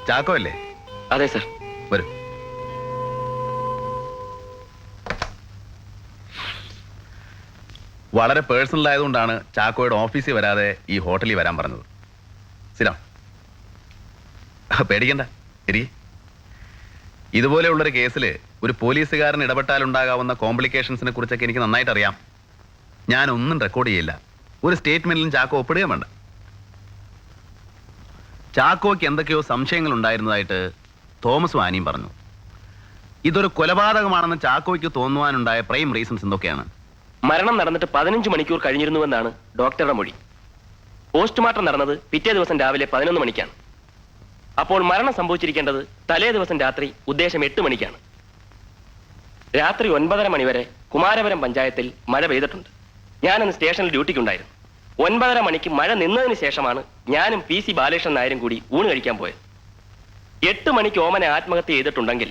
ചാക്കോ അല്ലേ? അതെ സർ. വരൂ. വളരെ പേഴ്സണൽ ആയതുകൊണ്ടാണ് ചാക്കോയുടെ ഓഫീസിൽ വരാതെ ഈ ഹോട്ടലിൽ വരാൻ പറഞ്ഞത്. സിരാം, പേടിക്കണ്ട. ശരി, ഇതുപോലെയുള്ളൊരു കേസിൽ ഒരു പോലീസുകാരൻ ഇടപെട്ടാലുണ്ടാകാവുന്ന കോംപ്ലിക്കേഷൻസിനെ കുറിച്ചൊക്കെ എനിക്ക് നന്നായിട്ട് അറിയാം. ഞാനൊന്നും റെക്കോർഡ് ചെയ്യില്ല. ഒരു സ്റ്റേറ്റ്മെന്റിലും ചാക്കോ ഒപ്പിടുകയും വേണ്ട. ചാക്കോയ്ക്ക് എന്തൊക്കെയോ സംശയങ്ങൾ ഉണ്ടായിരുന്നതായിട്ട് തോമസും ആനിയും പറഞ്ഞു. ഇതൊരു കൊലപാതകമാണെന്ന് ചാക്കോയ്ക്ക് തോന്നുവാനുണ്ടായ പ്രൈം റീസൺസ് എന്തൊക്കെയാണ്? മരണം നടന്നിട്ട് 15 മണിക്കൂർ കഴിഞ്ഞിരുന്നുവെന്നാണ് ഡോക്ടറുടെ മൊഴി. പോസ്റ്റ്മോർട്ടം നടന്നത് പിറ്റേ ദിവസം രാവിലെ 11 മണിക്കാണ്. അപ്പോൾ മരണം സംഭവിച്ചിരിക്കേണ്ടത് തലേ ദിവസം രാത്രി ഉദ്ദേശം 8 മണിക്കാണ്. രാത്രി 9:30 മണിവരെ കുമാരപുരം പഞ്ചായത്തിൽ മഴ പെയ്തിട്ടുണ്ട്. ഞാനന്ന് സ്റ്റേഷനിൽ ഡ്യൂട്ടിക്കുണ്ടായിരുന്നു. 9:30 മണിക്ക് മഴ നിന്നതിന് ശേഷമാണ് ഞാനും PC ബാലകൃഷ്ണൻ നായരും കൂടി ഊണ് കഴിക്കാൻ പോയത്. 8 മണിക്ക് ഓമന ആത്മഹത്യ ചെയ്തിട്ടുണ്ടെങ്കിൽ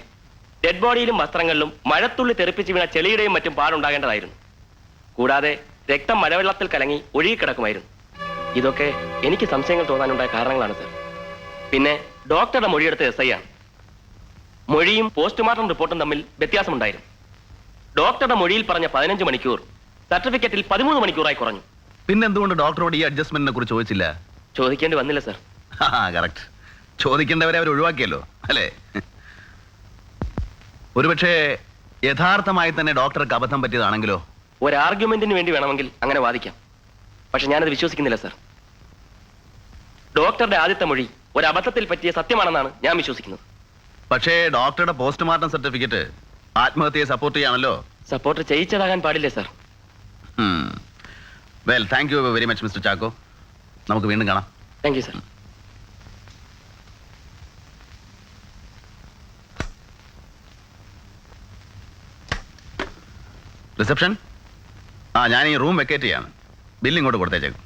ഡെഡ് ബോഡിയിലും വസ്ത്രങ്ങളിലും മഴത്തുള്ളി തെറിപ്പിച്ച് വീണ ചെളിയുടെയും മറ്റും പാടുണ്ടാകേണ്ടതായിരുന്നു. കൂടാതെ രക്തം മഴവെള്ളത്തിൽ കലങ്ങി ഒഴുകിക്കിടക്കുമായിരുന്നു. ഇതൊക്കെ എനിക്ക് സംശയങ്ങൾ തോന്നാനുണ്ടായ കാരണങ്ങളാണ് സർ. പിന്നെ ഡോക്ടറുടെ മൊഴിയെടുത്ത SI ആണ്. മൊഴിയും പോസ്റ്റ്മോർട്ടം റിപ്പോർട്ടും തമ്മിൽ വ്യത്യാസമുണ്ടായിരുന്നു. ഡോക്ടറുടെ മൊഴിയിൽ പറഞ്ഞ 15 മണിക്കൂർ സർട്ടിഫിക്കറ്റിൽ 13 മണിക്കൂറായി കുറഞ്ഞു. പിന്നെന്തുകൊണ്ട് ഡോക്ടറോട് ഈ അഡ്ജസ്റ്റ്മെന്റിനെ കുറിച്ച് ചോദിച്ചില്ല? ചോദിക്കേണ്ടി വന്നില്ല സർ. കറക്റ്റ്. ചോദിക്കേണ്ടവരെ അവർ ഒഴിവാക്കിയല്ലോ അല്ലേ? ഒരുപക്ഷെ യഥാർത്ഥമായി തന്നെ ഡോക്ടർക്ക് അബദ്ധം പറ്റിയതാണെങ്കിലോ? ഒരു ആർഗ്യുമെന്റിന് വേണ്ടി വേണമെങ്കിൽ അങ്ങനെ വാദിക്കാം. പക്ഷെ ഞാനത് വിശ്വസിക്കുന്നില്ല സർ. ഡോക്ടറുടെ ആദ്യത്തെ മൊഴി ഒരു അബദ്ധത്തിൽ പറ്റിയ സത്യമാണെന്നാണ് ഞാൻ വിശ്വസിക്കുന്നത്. പക്ഷേ ഡോക്ടറുടെ പോസ്റ്റ്മോർട്ടം സർട്ടിഫിക്കറ്റ് ആത്മഹത്യയെ സപ്പോർട്ട് ചെയ്യാണല്ലോ. സപ്പോർട്ട് ചെയ്യിച്ചതാകാൻ പാടില്ലേ sir. Well, thank you very much mister Chacko. നമുക്ക് വീണ്ടും കാണാം. Thank you sir. റിസപ്ഷൻ. ഞാൻ ഈ റൂം വെക്കേറ്റ് ചെയ്യാണ്. ബില്ല് ഇങ്ങോട്ട് കൊടുത്തേച്ചേക്കും.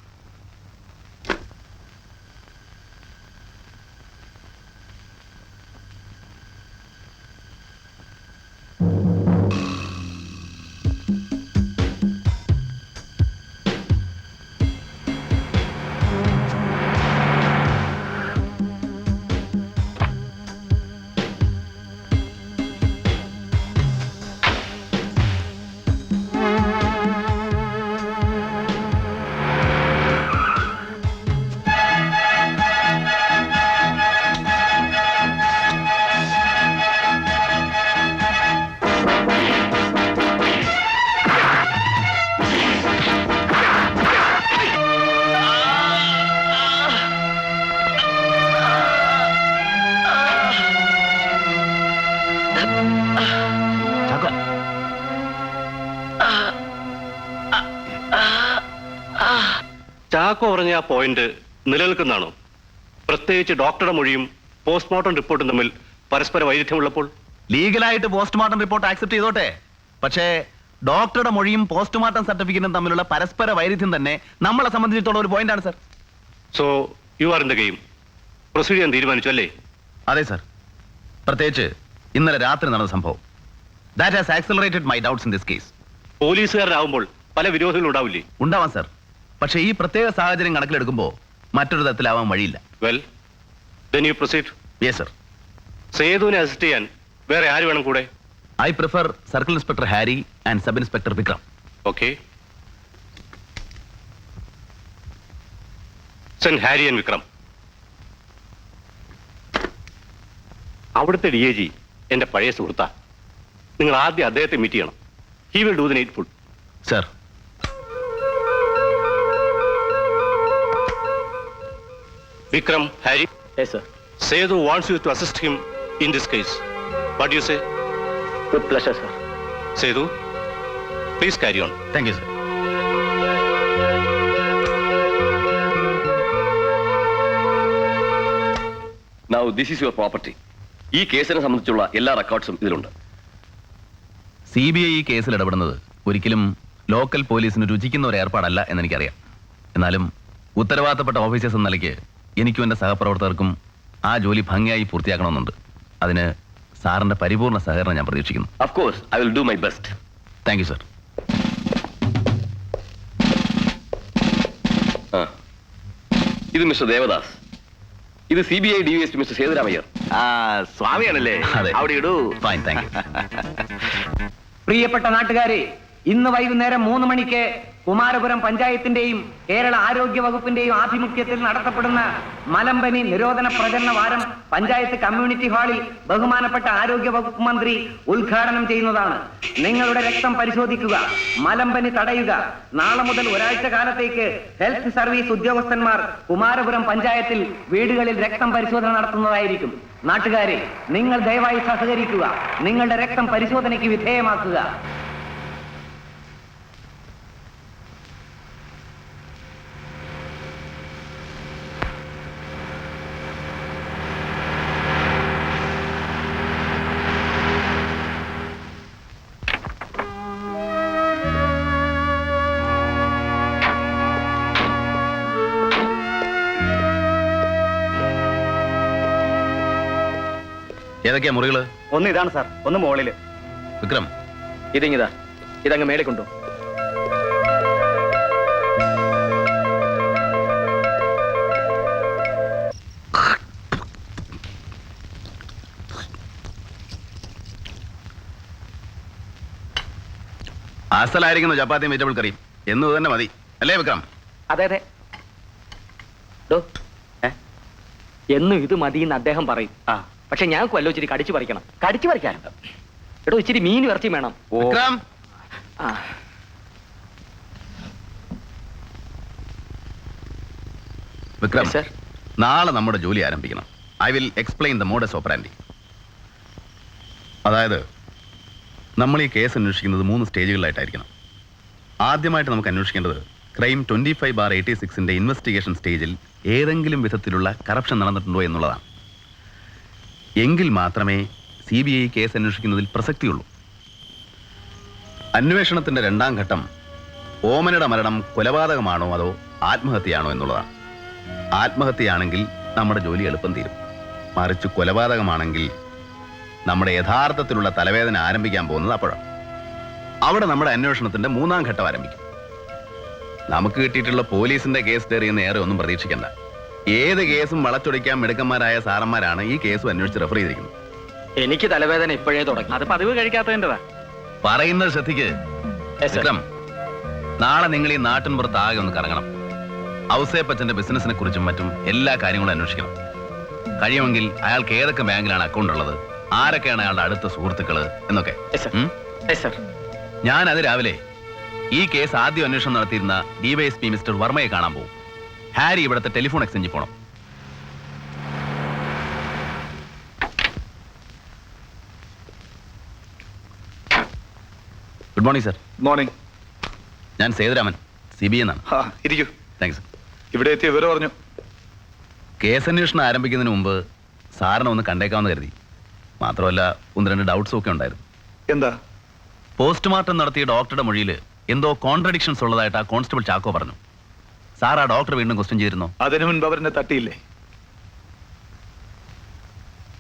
ചാക്കോ പറഞ്ഞ ആ പോയിന്റ് നിലനിൽക്കുന്നതാണോ? പ്രത്യേകിച്ച് ഡോക്ടറുടെ മൊഴിയും പോസ്റ്റ്മോർട്ടം റിപ്പോർട്ടും തമ്മിൽ പരസ്പര വൈരുദ്ധ്യമുള്ളപ്പോൾ? ലീഗലായിട്ട് പോസ്റ്റ്മോർട്ടം റിപ്പോർട്ട് ആക്സെപ്റ്റ് ചെയ്തോട്ടെ. പക്ഷേ ഡോക്ടറുടെ മൊഴിയും പോസ്റ്റ്മോർട്ടം സർട്ടിഫിക്കറ്റും തമ്മിലുള്ള പരസ്പര വൈരുദ്ധ്യം തന്നെ നമ്മളെ സംബന്ധിച്ചിടത്തോളം ഒരു പോയിന്റാണ് sir. So you are in the game. Proceed ചെയ്യാൻ തീരുമാനിച്ചു അല്ലേ? അതെ സർ. പ്രത്യേകിച്ച് ഇന്നലെ രാത്രി നടന്ന സംഭവം. That has accelerated my doubts in this case. പോലീസുകാരനാവുമ്പോൾ പല വിരോധങ്ങളും ഉണ്ടാവില്ലേ? ഉണ്ടാവാം സർ. പക്ഷേ ഈ പ്രത്യേക സാഹചര്യം കണക്കിലെടുക്കുമ്പോൾ മറ്റൊരു തരത്തിലാവാൻ വഴിയില്ല. Well, then you proceed. Yes sir. സേതുവിനെ അസിസ്റ്റ് ചെയ്യാൻ വേറെ ആര് വേണം കൂടെ? I prefer circle inspector Harry and sub inspector Vikram. Okay, send Harry and Vikram. അവിടുത്തെ DAG എന്റെ പഴയ സുഹൃത്താ. നിങ്ങൾ ആദ്യം അദ്ദേഹത്തെ മീറ്റ് ചെയ്യണം. He will do the needful. Sir. Vikram, Harry. Yes sir. Sedu wants you to assist him in this case. What do you say? With pleasure sir. Sedu, please carry on. Thank you sir. Now this is your property. ഈ കേസിനെ സംബന്ധിച്ചുള്ള എല്ലാ റെക്കോർഡ്സും ഇതിലുണ്ട്. CBI ഈ കേസിൽ ഇടപെടുന്നത് ഒരിക്കലും local പോലീസിന് രുചിക്കുന്ന ഒരു ഏർപ്പാടല്ല എന്നെനിക്കറിയാം. എന്നാലും ഉത്തരവാദിത്തപ്പെട്ട ഓഫീസേഴ്സ് എന്ന നിലയ്ക്ക് എനിക്കും എൻ്റെ സഹപ്രവർത്തകർക്കും ആ ജോലി ഭംഗിയായി പൂർത്തിയാക്കണമെന്നുണ്ട്. അതിന് സാറിന്റെ പരിപൂർണ സഹകരണം ഞാൻ പ്രതീക്ഷിക്കുന്നു. Of course, I will do my best. Thank you sir. ഇത് മിസ്റ്റർ ദേവദാസ്. ഇത് CBI DSP മിസ്റ്റർ സേതുരാമയ്യർ. സ്വാമിയാണല്ലേ? അതെ. അവിടെ ഇടൂ. Fine, thank you. പ്രിയപ്പെട്ട നാട്ടുകാരെ, ഇന്ന് വൈകുന്നേരം 3 മണിക്ക് കുമാരപുരം പഞ്ചായത്തിന്റെയും കേരള ആരോഗ്യ വകുപ്പിന്റെയും ആഭിമുഖ്യത്തിൽ നടത്തപ്പെടുന്ന മലമ്പനി നിരോധന പ്രചരണ വാരം പഞ്ചായത്ത് കമ്മ്യൂണിറ്റി ഹാളിൽ ബഹുമാനപ്പെട്ട ആരോഗ്യ വകുപ്പ് മന്ത്രി ഉദ്ഘാടനം ചെയ്യുന്നതാണ്. നിങ്ങളുടെ രക്തം പരിശോധിക്കുക, മലമ്പനി തടയുക. നാളെ മുതൽ ഒരാഴ്ച കാലത്തേക്ക് ഹെൽത്ത് സർവീസ് ഉദ്യോഗസ്ഥന്മാർ കുമാരപുരം പഞ്ചായത്തിൽ വീടുകളിൽ രക്തം പരിശോധന നടത്തുന്നതായിരിക്കും. നാട്ടുകാരെ, നിങ്ങൾ ദയവായി സഹകരിക്കുക. നിങ്ങളുടെ രക്തം പരിശോധനയ്ക്ക് വിധേയമാക്കുക. ഏതൊക്കെയാ മുറികള്? ഒന്ന് ഇതാണ് സാർ, ഒന്ന് മോളില്. വിക്രം, ഇതിങ്ങിതാ, ഇതങ്ങ് മേലെ കൊണ്ടു. അസലായിരിക്കുന്നു ചപ്പാത്തിയും വെജിറ്റബിൾ കറിയും എന്നു തന്നെ മതി അല്ലേ വിക്രം? അതെ അതെ. എന്നും ഇത് മതിയെന്ന് അദ്ദേഹം പറയും. പക്ഷെ ഞങ്ങൾക്ക് വല്ലോ ഇച്ചിരി കടിച്ചു പറിക്കണം. കടിച്ചു പറിക്കാൻ എടോ ഇച്ചിരി മീൻ ഇറച്ചി വേണം. വിക്രം, വിക്രം സർ, നാളെ നമ്മുടെ ജോലി ആരംഭിക്കണം. I will explain the modus operandi. അതായത് നമ്മൾ ഈ കേസ് അന്വേഷിക്കുന്നത് 3 സ്റ്റേജുകളിലായിട്ടായിരിക്കണം. ആദ്യമായിട്ട് നമുക്ക് അന്വേഷിക്കേണ്ടത് ക്രൈം 25/86 ഇൻവെസ്റ്റിഗേഷൻ സ്റ്റേജിൽ ഏതെങ്കിലും വിധത്തിലുള്ള കറപ്ഷൻ നടന്നിട്ടുണ്ടോ എന്നുള്ളതാണ്. എങ്കിൽ മാത്രമേ CBI കേസ് അന്വേഷിക്കുന്നതിൽ പ്രസക്തിയുള്ളൂ. അന്വേഷണത്തിന്റെ 2ാം ഘട്ടം ഓമനയുടെ മരണം കൊലപാതകമാണോ അതോ ആത്മഹത്യയാണോ എന്നുള്ളതാണ്. ആത്മഹത്യയാണെങ്കിൽ നമ്മുടെ ജോലി എളുപ്പം തീരും. മറിച്ച് കൊലപാതകമാണെങ്കിൽ നമ്മുടെ യഥാർത്ഥത്തിലുള്ള തലവേദന ആരംഭിക്കാൻ പോകുന്നത് അപ്പോഴാണ്. അവിടെ നമ്മുടെ അന്വേഷണത്തിന്റെ 3ാം ഘട്ടം ആരംഭിക്കും. നമുക്ക് കിട്ടിയിട്ടുള്ള പോലീസിന്റെ കേസ് ഡയറിയെന്ന് ഏറെ ഒന്നും പ്രതീക്ഷിക്കണ്ട. ഏത് കേസും വളച്ചൊടിക്കാൻ മിടുക്കന്മാരായ സാറന്മാരാണ് ഈ കേസും അന്വേഷിച്ച് റെഫർ ചെയ്തിരിക്കുന്നത്. എനിക്ക് തലവേദന ഇപ്പോഴേ തുടങ്ങി. അത് പതിവ് കഴിക്കാത്തതിൻ്റെതാ. പറയുന്നത് ശ്രദ്ധിക്ക് വിക്രം. നാളെ നിങ്ങൾ ഈ നാട്ടിൻ പുറത്ത് ആകെ ഒന്ന് കറങ്ങണം. ഔസേപ്പച്ചന്റെ ബിസിനസിനെ കുറിച്ചും മറ്റും എല്ലാ കാര്യങ്ങളും അന്വേഷിക്കണം. കഴിയുമെങ്കിൽ അയാൾക്ക് ഏതൊക്കെ ബാങ്കിലാണ് അക്കൗണ്ട് ഉള്ളത്, ആരൊക്കെയാണ് അയാളുടെ അടുത്ത സുഹൃത്തുക്കള് എന്നൊക്കെ. ഞാൻ അത് രാവിലെ ഈ കേസ് ആദ്യം അന്വേഷണം നടത്തിയിരുന്ന DYSP മിസ്റ്റർ വർമ്മയെ കാണാൻ പോകും. ഹാരി ഇവിടുത്തെ ടെലിഫോൺ എക്സ്ചേഞ്ചിൽ പോകണം. Good morning sir. മോർണിംഗ്. ഞാൻ സേതുരാമൻ, CBI എന്നാണ്. ഇരിക്കൂ. താങ്ക്സ്. ഇവിടെ എത്തിയ വിവരം പറഞ്ഞു. കേസ് അന്വേഷണം ആരംഭിക്കുന്നതിന് മുമ്പ് സാറിനെ ഒന്ന് കണ്ടേക്കാമെന്ന് കരുതി. മാത്രമല്ല 1-2 ഡൗട്ട്സും ഒക്കെ ഉണ്ടായിരുന്നു. എന്താ? പോസ്റ്റ്മോർട്ടം നടത്തിയ ഡോക്ടറുടെ മൊഴിയിൽ എന്തോ കോൺട്രഡിക്ഷൻസ് ഉള്ളതായിട്ട് ആ കോൺസ്റ്റബിൾ ചാക്കോ പറഞ്ഞു. സാർ ആ ഡോക്ടർ വീണ്ടും ക്വസ്റ്റ്യൻ ചെയ്തിരുന്നോ? അതിനു മുൻപ് അവരെന്നെ തട്ടിയില്ലേ?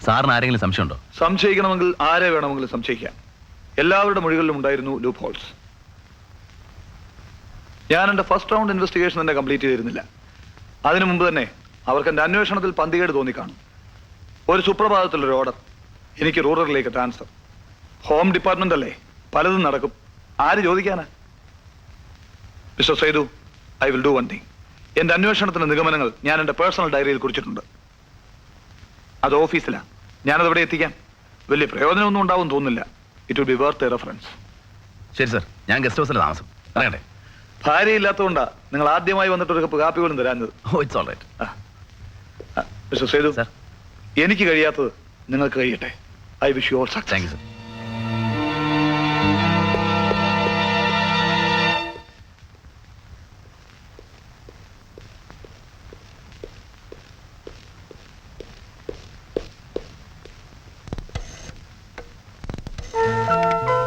സാറിന് ആരെങ്കിലും സംശയമുണ്ടോ? സംശയിക്കണമെങ്കിൽ ആരെ വേണമെങ്കിലും സംശയിക്കാം. എല്ലാവരുടെ മൊഴികളിലും ഉണ്ടായിരുന്നു ലൂപ്പ് ഹോൾസ്. ഞാൻ എന്റെ ഫസ്റ്റ് റൗണ്ട് ഇൻവെസ്റ്റിഗേഷൻ തന്നെ കംപ്ലീറ്റ് ചെയ്തിരുന്നില്ല. അതിനു മുമ്പ് തന്നെ അവർക്ക് എന്റെ അന്വേഷണത്തിൽ പന്തികേട് തോന്നിക്കാണും. ഒരു സുപ്രഭാതത്തിലൊരു ഓർഡർ, എനിക്ക് റൂറലിലേക്ക് ട്രാൻസ്ഫർ. ഹോം ഡിപ്പാർട്ട്മെന്റ് അല്ലേ, പലതും നടക്കും. ആര് ചോദിക്കാനാ? Mister Sethu, I will do one thing. എന്റെ അന്വേഷണത്തിന്റെ നിഗമനങ്ങൾ ഞാൻ എന്റെ പേഴ്സണൽ ഡയറിയിൽ കുറിച്ചിട്ടുണ്ട്. അത് ഓഫീസിലാണ്. ഞാനത് ഇവിടെ എത്തിക്കാം. വലിയ പ്രയോജനമൊന്നും ഉണ്ടാവും തോന്നുന്നില്ല. It will be worth A reference. ശരി സർ, ഞാൻ ഗസ്റ്റ് ഹൗസിൽ താമസം. പറയട്ടെ. ഭാര്യ ഇല്ലാത്തതുകൊണ്ടാ നിങ്ങൾ ആദ്യമായി വന്നിട്ട് ഒരു കപ്പ് കാപ്പി പോലും തരാഞ്ഞത്. It's all right. Mister Sethu, sir, എനിക്ക് കഴിയാത്തത് നിങ്ങൾക്ക് കഴിയട്ടെ. I wish you all success. Thank you sir.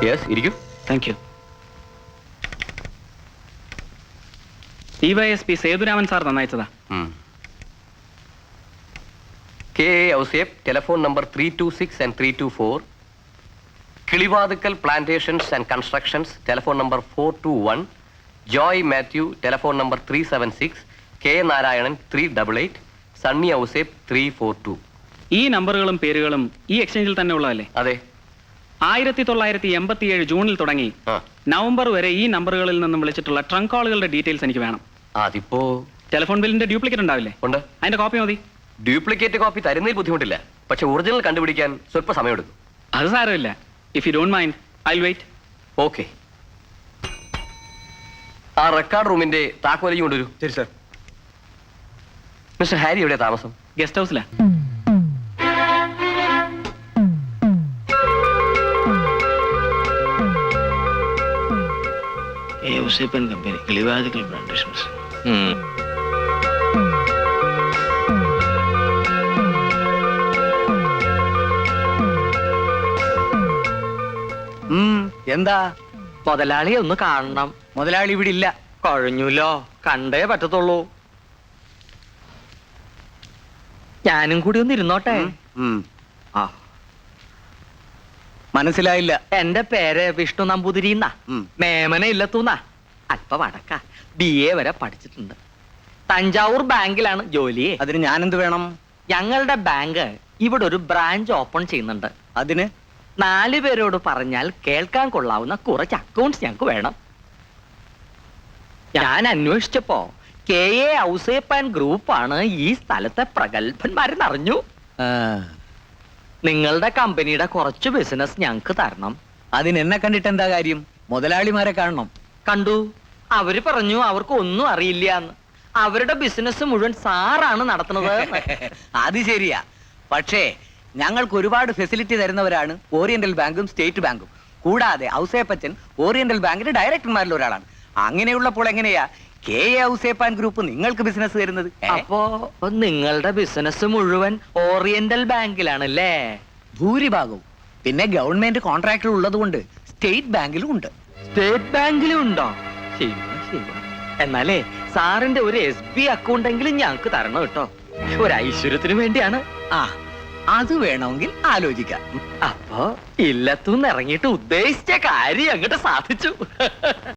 Yes, ഇരിക്കൂ. Thank you. DYSP Sethuraman sir നന്നായിച്ചതാ. KA Ouseph, telephone number 326 and 324. Kilivathukkal plantations and constructions, telephone number 421. Joy Mathew, telephone number 376. K. Narayanan 388. Sunny Ouseph 342. ഈ നമ്പറുകളും പേരുകളും ഈ എക്സ്ചേഞ്ചിൽ തന്നെ ഉള്ളതല്ലേ? അതെ. 1987 ജൂണിൽ തുടങ്ങി ആ. നവംബർ വരെ ഈ നമ്പറുകളിൽ നിന്നും വിളിച്ചിട്ടുള്ള ട്രങ്ക് കോളുകളുടെ ഡീറ്റെയിൽസ് എനിക്ക് വേണം. അതിപ്പോ ടെലിഫോൺ ബില്ലിന്റെ ഡ്യൂപ്ലിക്കേറ്റ് ഉണ്ടാവില്ലേ? ഉണ്ട്. അതിന്റെ കോപ്പി മതി. ഡ്യൂപ്ലിക്കേറ്റ് കോപ്പി തരുന്നതിൽ ബുദ്ധിമുട്ടില്ല, പക്ഷെ ഒറിജിനൽ കണ്ടുപിടിക്കാൻ സ്വല്പ സമയമെടുക്കും. അത് സാരമില്ല. If you don't mind I will wait. Okay. ആ റെക്കോർഡ് റൂമിന്റെ താക്കോലും കൊണ്ടുവരൂ. ശരി സാർ. മിസ്റ്റർ ഹാരി എവിടെ താമസം? ഗസ്റ്റ് ഹൗസിലാ. Ousephan company, Kilivathikkal plantations. എന്താ? മുതലാളിയെ ഒന്ന് കാണണം. മുതലാളി ഇവിടെ ഇല്ല. കഴിഞ്ഞല്ലോ, കണ്ടേ പറ്റത്തുള്ളൂ. ഞാനും കൂടി ഒന്ന് ഇരുന്നോട്ടെ. മനസ്സിലായില്ല. എന്റെ പേര് വിഷ്ണു നമ്പൂതിരി എന്നാ. മേമന ഇല്ലത്തൂന്നാ. അല്പ വടക്ക. BA വരെ പഠിച്ചിട്ടുണ്ട്. തഞ്ചാവൂർ ബാങ്കിലാണ് ജോലി. അതിന് ഞാനെന്ത് വേണം? ഞങ്ങളുടെ ബാങ്ക് ഇവിടെ ഒരു ബ്രാഞ്ച് ഓപ്പൺ ചെയ്യുന്നുണ്ട്. അതിന് 4 പേരോട് പറഞ്ഞാൽ കേൾക്കാൻ കൊള്ളാവുന്ന കുറച്ച് അക്കൗണ്ട്സ് ഞങ്ങൾക്ക് വേണം. ഞാൻ അന്വേഷിച്ചപ്പോ KA ഔസേപ്പ് ആൻഡ് ഗ്രൂപ്പാണ് ഈ സ്ഥലത്തെ പ്രഗത്ഭന്മാരെന്ന് അറിഞ്ഞു. നിങ്ങളുടെ കമ്പനിയുടെ കുറച്ച് ബിസിനസ് ഞങ്ങൾക്ക് തരണം. അതിന് എന്നെ കണ്ടിട്ട് എന്താ കാര്യം? മുതലാളിമാരെ കാണണം. കണ്ടു. അവര് പറഞ്ഞു അവർക്ക് ഒന്നും അറിയില്ല എന്ന്. അവരുടെ ബിസിനസ് മുഴുവൻ സാറാണ് നടത്തുന്നത്. അത് ശരിയാ. പക്ഷേ ഞങ്ങൾക്ക് ഒരുപാട് ഫെസിലിറ്റി തരുന്നവരാണ് ഓറിയന്റൽ ബാങ്കും സ്റ്റേറ്റ് ബാങ്കും. കൂടാതെ ഔസേപ്പച്ചൻ ഓറിയന്റൽ ബാങ്കിന്റെ ഡയറക്ടർമാരിൽ ഒരാളാണ്. അങ്ങനെയുള്ളപ്പോൾ എങ്ങനെയാ KA ഔസേപ്പ് ആൻഡ് ഗ്രൂപ്പ് നിങ്ങൾക്ക് ബിസിനസ് തരുന്നത്? അപ്പോ നിങ്ങളുടെ ബിസിനസ് മുഴുവൻ ഓറിയന്റൽ ബാങ്കിലാണല്ലേ? ഭൂരിഭാഗവും. പിന്നെ ഗവൺമെന്റ് കോൺട്രാക്ടർ ഉള്ളത് കൊണ്ട് സ്റ്റേറ്റ് ബാങ്കിലും ഉണ്ട്. സ്റ്റേറ്റ് ബാങ്കിലും ഉണ്ടോ? ശരി ശരി. എന്നാലേ സാറിന്റെ ഒരു SB അക്കൗണ്ട് എങ്കിലും ഞങ്ങൾക്ക് തരണം കേട്ടോ. ഒരു ഐശ്വര്യത്തിന് വേണ്ടിയാണ്. ആ, അത് വേണമെങ്കിൽ ആലോചിക്കാം. അപ്പോ ഇല്ലത്തുനിന്ന് ഇറങ്ങിയിട്ട് ഉദ്ദേശിച്ച കാര്യം അങ്ങോട്ട് സാധിച്ചു.